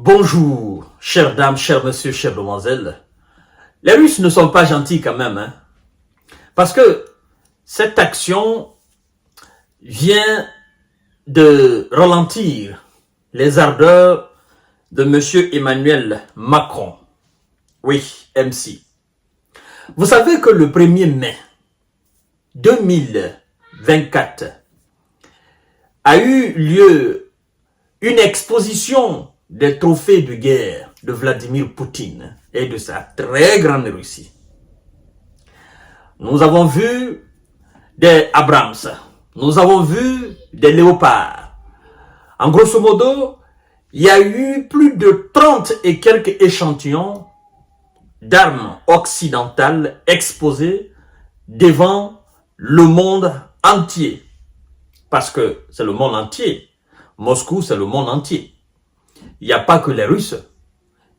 Bonjour, chères dames, chers messieurs, chères demoiselles. Les Russes ne sont pas gentils quand même, hein, parce que cette action vient de ralentir les ardeurs de monsieur Emmanuel Macron. Oui, MC. Vous savez que le 1er mai 2024 a eu lieu une exposition des trophées de guerre de Vladimir Poutine et de sa très grande Russie. Nous avons vu des Abrams, nous avons vu des léopards. En grosso modo, il y a eu plus de 30 et quelques échantillons d'armes occidentales exposées devant le monde entier. Parce que c'est le monde entier. Moscou, c'est le monde entier. Il n'y a pas que les Russes.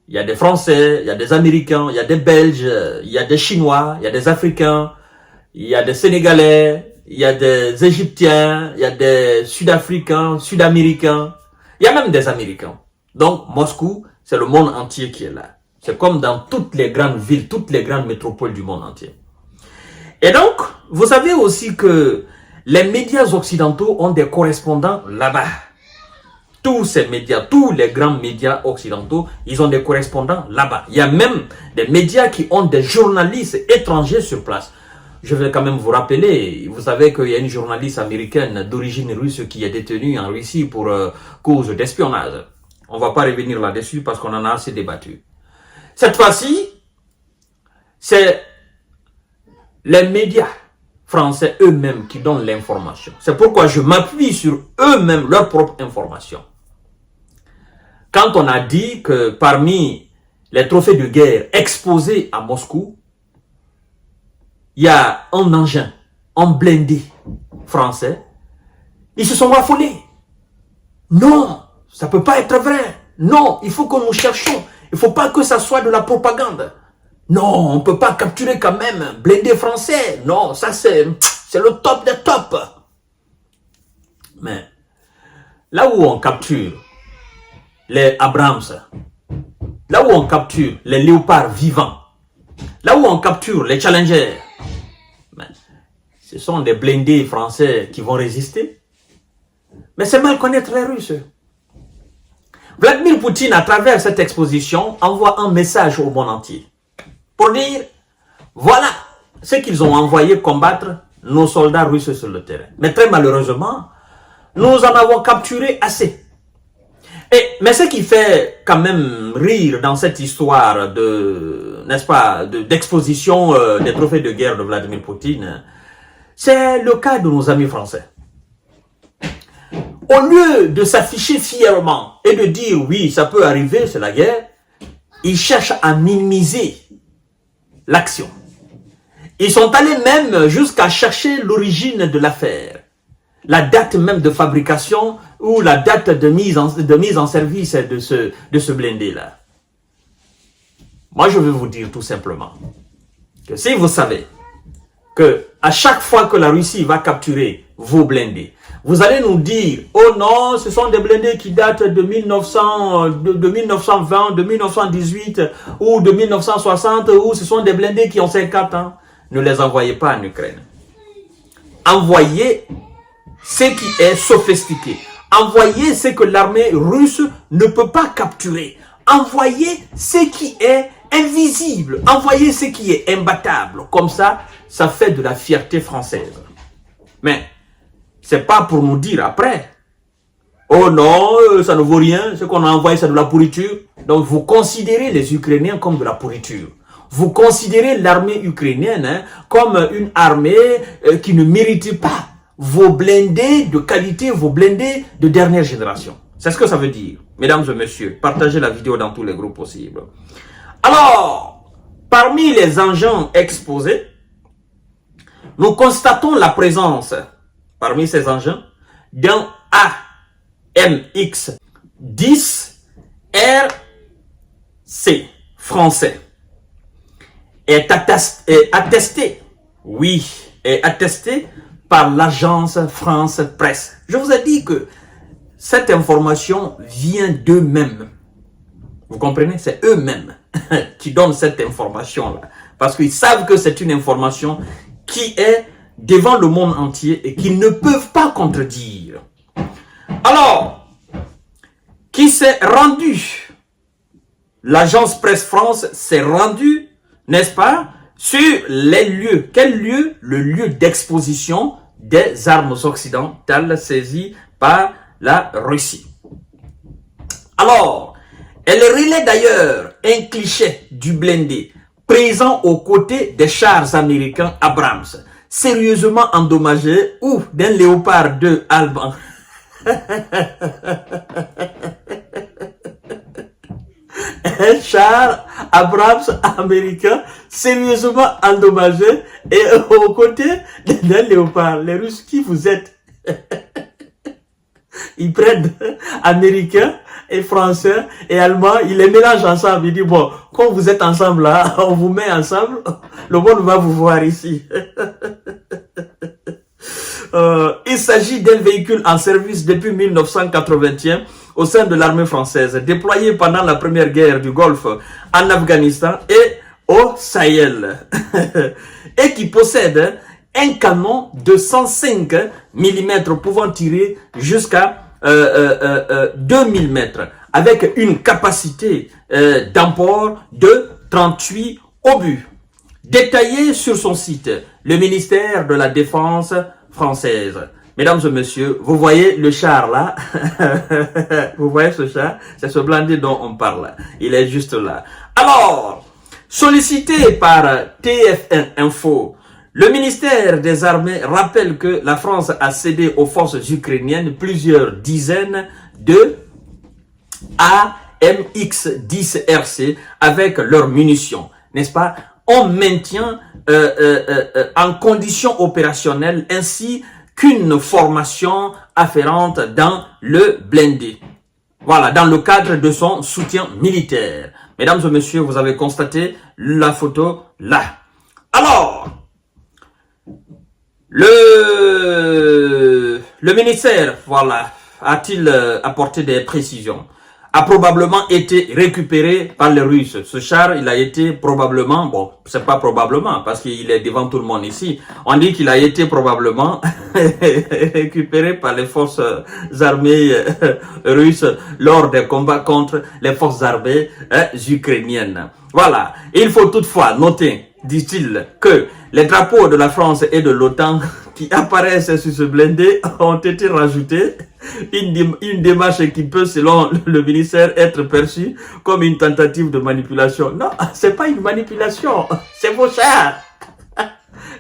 Il y a des Français, il y a des Américains, il y a des Belges, il y a des Chinois, il y a des Africains, il y a des Sénégalais, il y a des Égyptiens, il y a des Sud-Africains, Sud-Américains, il y a même des Américains. Donc Moscou, c'est le monde entier qui est là. C'est comme dans toutes les grandes villes, toutes les grandes métropoles du monde entier. Et donc, vous savez aussi que les médias occidentaux ont des correspondants là-bas. Tous ces médias, tous les grands médias occidentaux, ils ont des correspondants là-bas. Il y a même des médias qui ont des journalistes étrangers sur place. Je vais quand même vous rappeler, vous savez qu'il y a une journaliste américaine d'origine russe qui est détenue en Russie pour cause d'espionnage. On ne va pas revenir là-dessus parce qu'on en a assez débattu. Cette fois-ci, c'est les médias français eux-mêmes qui donnent l'information. C'est pourquoi je m'appuie sur eux-mêmes, leur propre information. Quand on a dit que parmi les trophées de guerre exposés à Moscou, il y a un engin, un blindé français, ils se sont affolés. Non, ça ne peut pas être vrai. Non, il faut que nous cherchions. Il ne faut pas que ça soit de la propagande. Non, on ne peut pas capturer quand même un blindé français. Non, ça c'est le top des tops. Mais là où on capture les Abrams, là où on capture les léopards vivants, là où on capture les Challengers, ce sont des blindés français qui vont résister. Mais c'est mal connaître les Russes. Vladimir Poutine, à travers cette exposition, envoie un message au monde entier pour dire, voilà ce qu'ils ont envoyé combattre nos soldats russes sur le terrain. Mais très malheureusement, nous en avons capturé assez. Mais ce qui fait quand même rire dans cette histoire de, n'est-ce pas, d'exposition des trophées de guerre de Vladimir Poutine, c'est le cas de nos amis français. Au lieu de s'afficher fièrement et de dire oui, ça peut arriver, c'est la guerre, ils cherchent à minimiser l'action. Ils sont allés même jusqu'à chercher l'origine de l'affaire, la date même de fabrication ou la date de mise en service de ce blindé-là. Moi, je veux vous dire tout simplement que si vous savez que à chaque fois que la Russie va capturer vos blindés, vous allez nous dire, oh non, ce sont des blindés qui datent de 1920, de 1918 ou de 1960, ou ce sont des blindés qui ont 50 ans. Ne les envoyez pas en Ukraine. Envoyez ce qui est sophistiqué. Envoyez ce que l'armée russe ne peut pas capturer. Envoyez ce qui est invisible. Envoyez ce qui est imbattable. Comme ça, ça fait de la fierté française. Mais c'est pas pour nous dire après, oh non, ça ne vaut rien, ce qu'on a envoyé c'est de la pourriture. Donc vous considérez les Ukrainiens comme de la pourriture. Vous considérez l'armée ukrainienne comme une armée qui ne mérite pas vos blindés de qualité, vos blindés de dernière génération. C'est ce que ça veut dire. Mesdames et messieurs, partagez la vidéo dans tous les groupes possibles. Alors, parmi les engins exposés, nous constatons la présence, parmi ces engins, d'un AMX-10 RC français. Est attesté, oui, est attesté par l'agence France Presse. Je vous ai dit que cette information vient d'eux-mêmes. Vous comprenez? C'est eux-mêmes qui donnent cette information-là. Parce qu'ils savent que c'est une information qui est devant le monde entier et qu'ils ne peuvent pas contredire. Alors, qui s'est rendu? L'agence Presse France s'est rendue, n'est-ce pas, sur les lieux. Quel lieu? Le lieu d'exposition des armes occidentales saisies par la Russie. Alors, elle relaie d'ailleurs un cliché du blindé présent aux côtés des chars américains Abrams, sérieusement endommagés, ou d'un Léopard 2 allemand. Un char Abrams américain sérieusement endommagé et aux côtés d'un Léopard. Les Russes, qui vous êtes? Ils prennent Américains et Français et Allemands, ils les mélangent ensemble. Ils disent, bon, quand vous êtes ensemble là, on vous met ensemble, le monde va vous voir ici. Il s'agit d'un véhicule en service depuis 1981 au sein de l'armée française, déployé pendant la première guerre du Golfe en Afghanistan et au Sahel, et qui possède un canon de 105 mm pouvant tirer jusqu'à 2000 mètres, avec une capacité d'emport de 38 obus. Détaillé sur son site, le ministère de la Défense française. Mesdames et messieurs, vous voyez le char là? Vous voyez ce char? C'est ce blindé dont on parle. Il est juste là. Alors, sollicité par TF1 Info, le ministère des Armées rappelle que la France a cédé aux forces ukrainiennes plusieurs dizaines de AMX-10RC avec leurs munitions, n'est-ce pas? On maintient en condition opérationnelle ainsi qu'une formation afférente dans le blindé. Voilà, dans le cadre de son soutien militaire. Mesdames et messieurs, vous avez constaté la photo là. Alors, le ministère, voilà, a-t-il apporté des précisions? A probablement été récupéré par les Russes. Ce char, il a été probablement, bon, c'est pas probablement, parce qu'il est devant tout le monde ici. On dit qu'il a été probablement récupéré par les forces armées russes lors des combats contre les forces armées ukrainiennes. Voilà. Il faut toutefois noter, dit-il, que les drapeaux de la France et de l'OTAN qui apparaissent sur ce blindé ont été rajoutés. Une démarche qui peut, selon le ministère, être perçue comme une tentative de manipulation. Non, c'est pas une manipulation, c'est vos chars.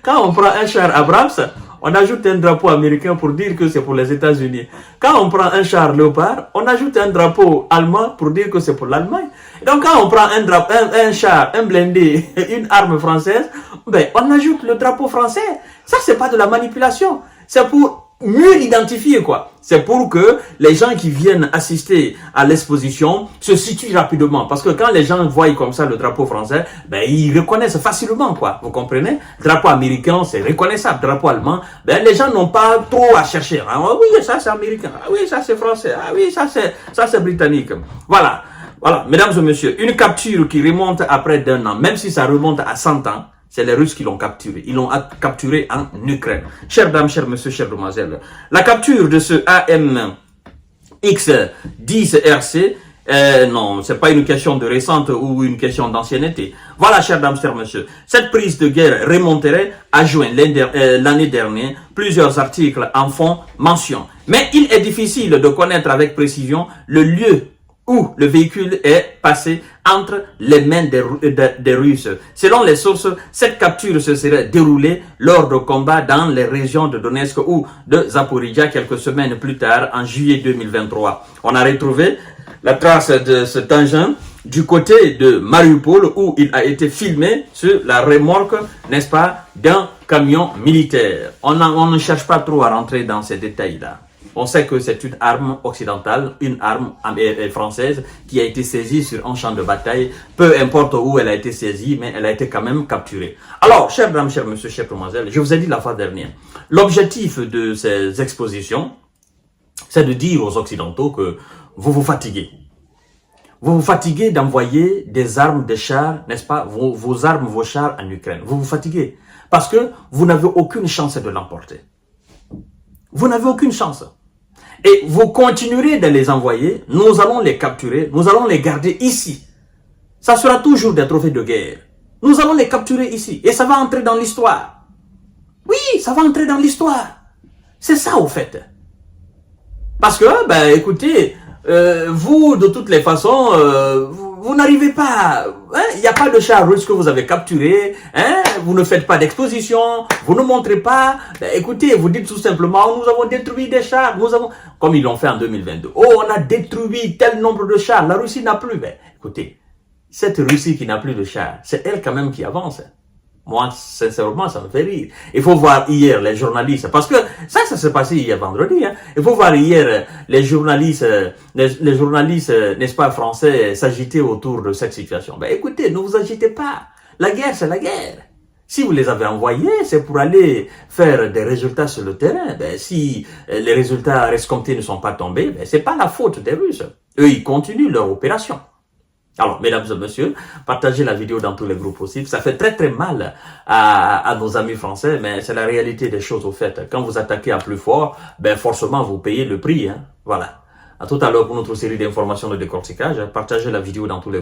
Quand on prend un char Abrams, on ajoute un drapeau américain pour dire que c'est pour les États-Unis. Quand on prend un char Léopard, on ajoute un drapeau allemand pour dire que c'est pour l'Allemagne. Donc quand on prend un char, un blindé, une arme française, ben on ajoute le drapeau français. Ça, c'est pas de la manipulation. C'est pour mieux l'identifier, quoi. C'est pour que les gens qui viennent assister à l'exposition se situent rapidement. Parce que quand les gens voient comme ça le drapeau français, ben, ils reconnaissent facilement, quoi. Vous comprenez? Drapeau américain, c'est reconnaissable. Drapeau allemand, ben, les gens n'ont pas trop à chercher. Ah, oui, ça c'est américain. Ah oui, ça c'est français. Ah oui, ça c'est britannique. Voilà. Voilà. Mesdames et messieurs, une capture qui remonte à près d'un an, même si ça remonte à 100 ans, c'est les Russes qui l'ont capturé. Ils l'ont capturé en Ukraine. Chères dames, chers messieurs, chères demoiselles, la capture de ce AMX-10RC, non, c'est pas une question de récente ou une question d'ancienneté. Voilà, chères dames, chers messieurs, cette prise de guerre remonterait à juin l'année dernière. Plusieurs articles en font mention. Mais il est difficile de connaître avec précision le lieu où le véhicule est passé entre les mains des Russes. Selon les sources, cette capture se serait déroulée lors de combats dans les régions de Donetsk ou de Zaporizhia quelques semaines plus tard, en juillet 2023. On a retrouvé la trace de cet engin du côté de Mariupol où il a été filmé sur la remorque, n'est-ce pas, d'un camion militaire. On ne cherche pas trop à rentrer dans ces détails-là. On sait que c'est une arme occidentale, une arme française qui a été saisie sur un champ de bataille. Peu importe où elle a été saisie, mais elle a été quand même capturée. Alors, chers dames, chers messieurs, chers demoiselles, je vous ai dit la fois dernière, l'objectif de ces expositions, c'est de dire aux Occidentaux que vous vous fatiguez. Vous vous fatiguez d'envoyer des armes, des chars, n'est-ce pas, vos armes, vos chars en Ukraine. Vous vous fatiguez parce que vous n'avez aucune chance de l'emporter. Vous n'avez aucune chance. Et vous continuerez de les envoyer, nous allons les capturer, nous allons les garder ici. Ça sera toujours des trophées de guerre. Nous allons les capturer ici et ça va entrer dans l'histoire. Oui, ça va entrer dans l'histoire. C'est ça au fait. Parce que, ben, écoutez, vous, de toutes les façons, vous n'arrivez pas, il n'y a pas de char russe que vous avez capturé, hein, vous ne faites pas d'exposition, vous ne montrez pas, ben, écoutez, vous dites tout simplement, nous avons détruit des chars, nous avons, comme ils l'ont fait en 2022, oh, on a détruit tel nombre de chars, la Russie n'a plus, ben, écoutez, cette Russie qui n'a plus de chars, c'est elle quand même qui avance. Moi, sincèrement, ça me fait rire. Il faut voir hier les journalistes, parce que ça s'est passé hier vendredi. Hein. Il faut voir hier les journalistes, n'est-ce pas, français, s'agiter autour de cette situation. Ben, écoutez, ne vous agitez pas. La guerre, c'est la guerre. Si vous les avez envoyés, c'est pour aller faire des résultats sur le terrain. Ben, si les résultats escomptés ne sont pas tombés, ben, c'est pas la faute des Russes. Eux, ils continuent leur opération. Alors, mesdames et messieurs, partagez la vidéo dans tous les groupes possibles. Ça fait très très mal à nos amis français, mais c'est la réalité des choses au fait. Quand vous attaquez à plus fort, ben forcément vous payez le prix. Hein. Voilà. À tout à l'heure pour notre série d'informations de décortiquage. Partagez la vidéo dans tous les